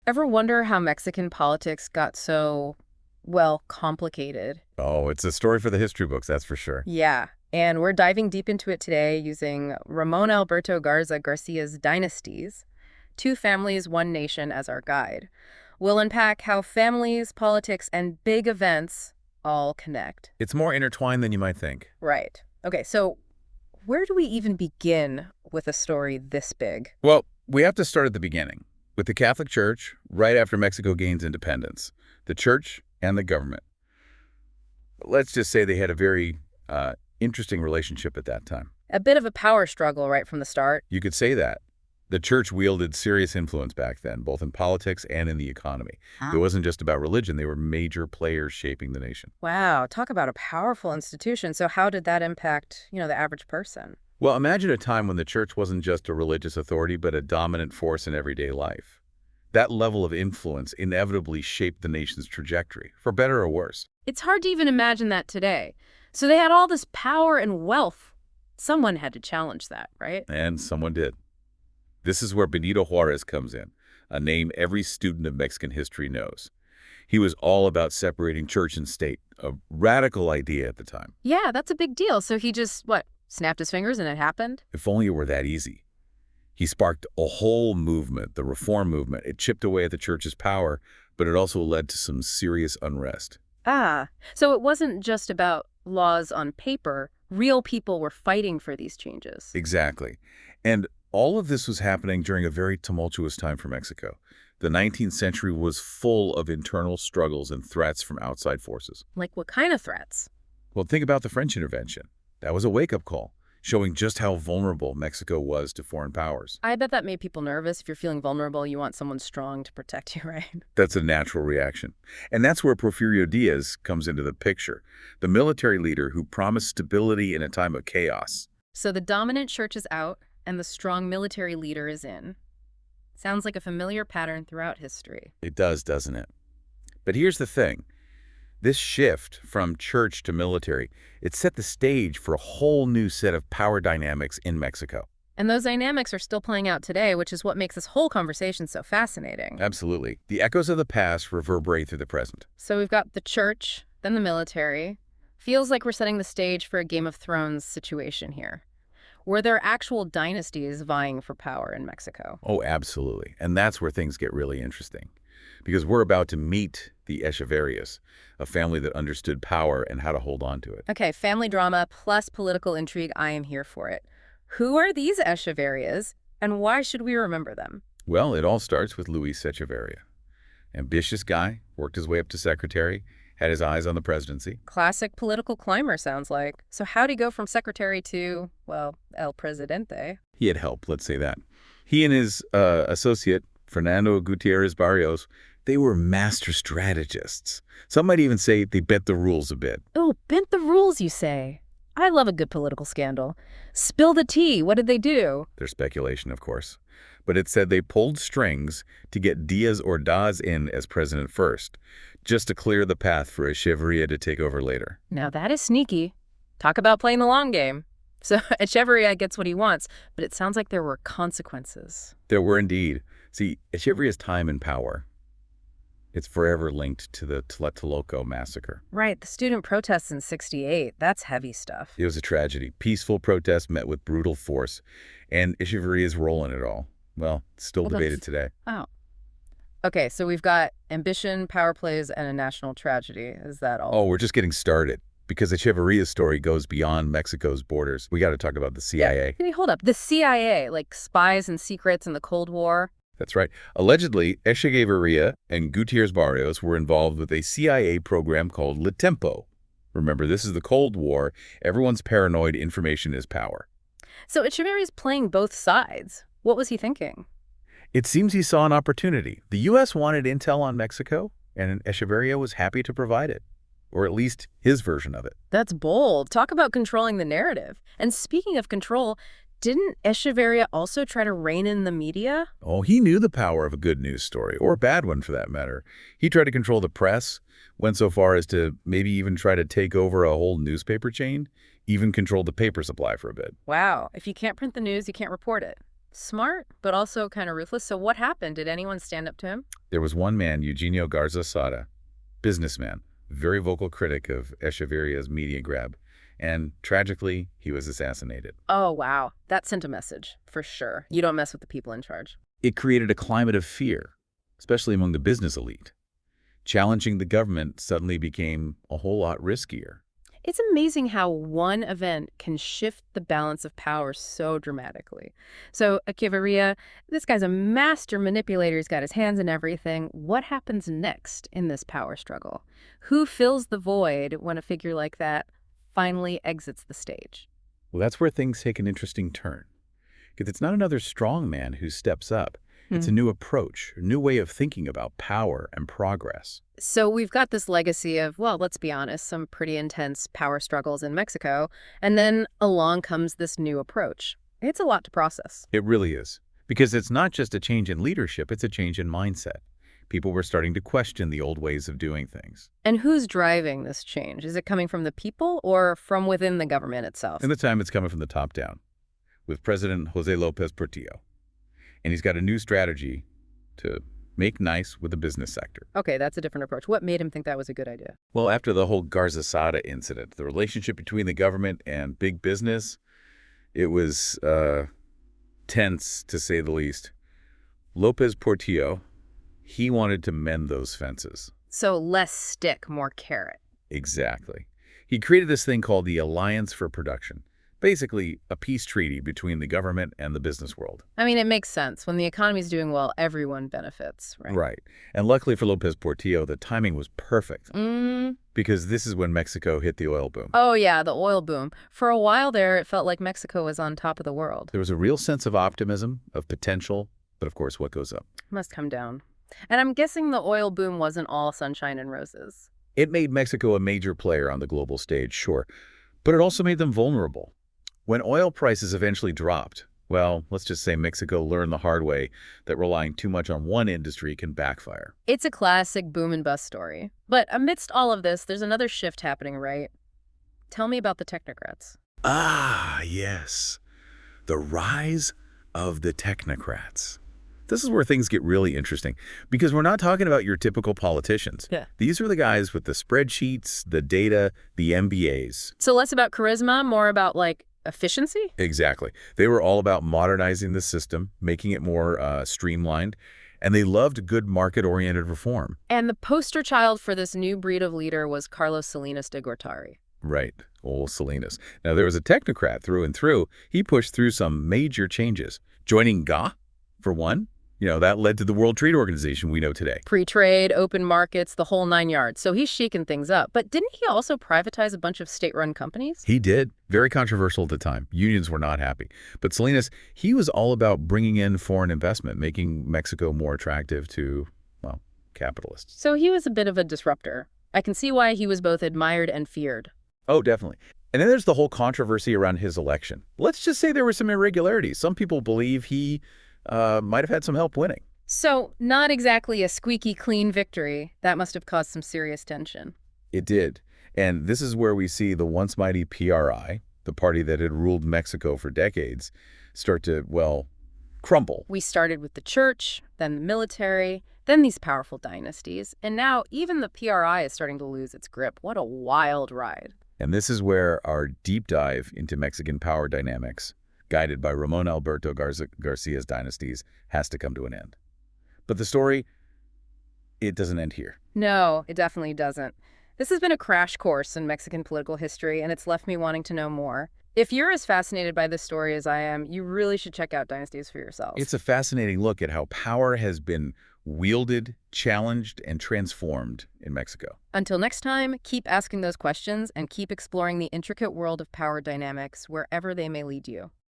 Ever wonder how Mexican politics got so, well, complicated? Oh, it's a story for the history books, that's for sure. Yeah. And we're diving deep into it today using Ramon Alberto Garza Garcia's Dynasties, Two Families, One Nation as our guide. We'll unpack how families, politics, and big events all connect. It's more intertwined than you might think. Right. Okay, so where do we even begin with a story this big? Well, we have to start at the beginning, with the Catholic Church right after Mexico gains independence. The church and the government. Let's just say they had a very interesting relationship at that time. A bit of a power struggle right from the start. You could say that. The church wielded serious influence back then, both in politics and in the economy. It wasn't just about religion. They were major players shaping the nation. Wow, talk about a powerful institution. So how did that impact, the average person? Well, imagine a time when the church wasn't just a religious authority, but a dominant force in everyday life. That level of influence inevitably shaped the nation's trajectory, for better or worse. It's hard to even imagine that today. So they had all this power and wealth. Someone had to challenge that, right? And someone did. This is where Benito Juarez comes in, a name every student of Mexican history knows. He was all about separating church and state, a radical idea at the time. Yeah, that's a big deal. So he just, snapped his fingers and it happened? If only it were that easy. He sparked a whole movement, the reform movement. It chipped away at the church's power, but it also led to some serious unrest. Ah, so it wasn't just about laws on paper. Real people were fighting for these changes. Exactly. And all of this was happening during a very tumultuous time for Mexico. The 19th century was full of internal struggles and threats from outside forces. Like what kind of threats? Well, think about the French intervention. That was a wake-up call, showing just how vulnerable Mexico was to foreign powers. I bet that made people nervous. If you're feeling vulnerable, you want someone strong to protect you, right? That's a natural reaction. And that's where Porfirio Diaz comes into the picture, the military leader who promised stability in a time of chaos. So the dominant church is out, and the strong military leader is in. Sounds like a familiar pattern throughout history. It does, doesn't it? But here's the thing. This shift from church to military, it set the stage for a whole new set of power dynamics in Mexico. And those dynamics are still playing out today, which is what makes this whole conversation so fascinating. Absolutely. The echoes of the past reverberate through the present. So we've got the church, then the military. Feels like we're setting the stage for a Game of Thrones situation here. Were there actual dynasties vying for power in Mexico? Oh, absolutely. And that's where things get really interesting. Because we're about to meet the Echeverias, a family that understood power and how to hold on to it. Okay, family drama plus political intrigue, I am here for it. Who are these Echeverias, and why should we remember them? Well, it all starts with Luis Echeverria. Ambitious guy, worked his way up to secretary, had his eyes on the presidency. Classic political climber, sounds like. So how'd he go from secretary to, El Presidente? He had help, let's say that. He and his associate, Fernando Gutierrez Barrios, they were master strategists. Some might even say they bent the rules a bit. Oh, bent the rules, you say? I love a good political scandal. Spill the tea. What did they do? There's speculation, of course. But it said they pulled strings to get Diaz Ordaz in as president first, just to clear the path for Echeverria to take over later. Now that is sneaky. Talk about playing the long game. So Echeverria gets what he wants, but it sounds like there were consequences. There were indeed. See, Echeverria's time in power, it's forever linked to the Tlatelolco massacre. Right, the student protests in '68. That's heavy stuff. It was a tragedy. Peaceful protest met with brutal force, and Echeverria's role in it all, well, it's still debated today. Oh. Okay, so we've got ambition, power plays, and a national tragedy. Is that all? Oh, we're just getting started. Because Echeverria's story goes beyond Mexico's borders. We got to talk about the CIA. Yeah. Hey, hold up. The CIA, like spies and secrets in the Cold War? That's right. Allegedly, Echeverria and Gutierrez Barrios were involved with a CIA program called Le Tempo. Remember, this is the Cold War. Everyone's paranoid. Information is power. So Echeverria's playing both sides. What was he thinking? It seems he saw an opportunity. The U.S. wanted intel on Mexico, and Echeverria was happy to provide it. Or at least his version of it. That's bold. Talk about controlling the narrative. And speaking of control, didn't Echeverria also try to rein in the media? Oh, he knew the power of a good news story, or a bad one for that matter. He tried to control the press, went so far as to maybe even try to take over a whole newspaper chain, even controlled the paper supply for a bit. Wow. If you can't print the news, you can't report it. Smart, but also kind of ruthless. So what happened? Did anyone stand up to him? There was one man, Eugenio Garza Sada, businessman, very vocal critic of Echeverria's media grab, and tragically, he was assassinated. Oh, wow. That sent a message, for sure. You don't mess with the people in charge. It created a climate of fear, especially among the business elite. Challenging the government suddenly became a whole lot riskier. It's amazing how one event can shift the balance of power so dramatically. So, Echeverria, this guy's a master manipulator. He's got his hands in everything. What happens next in this power struggle? Who fills the void when a figure like that finally exits the stage? Well, that's where things take an interesting turn. Because it's not another strong man who steps up. It's a new approach, a new way of thinking about power and progress. So we've got this legacy of, well, let's be honest, some pretty intense power struggles in Mexico, and then along comes this new approach. It's a lot to process. It really is. Because it's not just a change in leadership, it's a change in mindset. People were starting to question the old ways of doing things. And who's driving this change? Is it coming from the people or from within the government itself? In the time, it's coming from the top down, with President Jose Lopez Portillo. And he's got a new strategy to make nice with the business sector. Okay, that's a different approach. What made him think that was a good idea? Well, after the whole Garza Sada incident, the relationship between the government and big business, it was tense, to say the least. Lopez Portillo, he wanted to mend those fences. So less stick, more carrot. Exactly. He created this thing called the Alliance for Production. Basically, a peace treaty between the government and the business world. I mean, it makes sense. When the economy's doing well, everyone benefits, right? Right. And luckily for Lopez Portillo, the timing was perfect. Because this is when Mexico hit the oil boom. Oh, yeah, the oil boom. For a while there, it felt like Mexico was on top of the world. There was a real sense of optimism, of potential, but of course, what goes up? Must come down. And I'm guessing the oil boom wasn't all sunshine and roses. It made Mexico a major player on the global stage, sure, but it also made them vulnerable. When oil prices eventually dropped, well, let's just say Mexico learned the hard way that relying too much on one industry can backfire. It's a classic boom and bust story. But amidst all of this, there's another shift happening, right? Tell me about the technocrats. Ah, yes. The rise of the technocrats. This is where things get really interesting, because we're not talking about your typical politicians. Yeah. These are the guys with the spreadsheets, the data, the MBAs. So less about charisma, more about, like, efficiency? Exactly. They were all about modernizing the system, making it more streamlined, and they loved good market-oriented reform. And the poster child for this new breed of leader was Carlos Salinas de Gortari. Right, old Salinas. Now, there was a technocrat through and through. He pushed through some major changes. Joining GA, for one. You know, that led to the World Trade Organization we know today. Pre-trade, open markets, the whole nine yards. So he's shaking things up. But didn't he also privatize a bunch of state-run companies? He did. Very controversial at the time. Unions were not happy. But Salinas, he was all about bringing in foreign investment, making Mexico more attractive to, well, capitalists. So he was a bit of a disruptor. I can see why he was both admired and feared. Oh, definitely. And then there's the whole controversy around his election. Let's just say there were some irregularities. Some people believe he might have had some help winning. So not exactly a squeaky clean victory. That must have caused some serious tension. It did. And this is where we see the once mighty PRI, the party that had ruled Mexico for decades, start to, well, crumble. We started with the church, then the military, then these powerful dynasties, and now even the PRI is starting to lose its grip. What a wild ride. And this is where our deep dive into Mexican power dynamics, guided by Ramon Alberto Garcia's dynasties, has to come to an end. But the story, it doesn't end here. No, it definitely doesn't. This has been a crash course in Mexican political history, and it's left me wanting to know more. If you're as fascinated by this story as I am, you really should check out Dynasties for yourself. It's a fascinating look at how power has been wielded, challenged, and transformed in Mexico. Until next time, keep asking those questions and keep exploring the intricate world of power dynamics wherever they may lead you.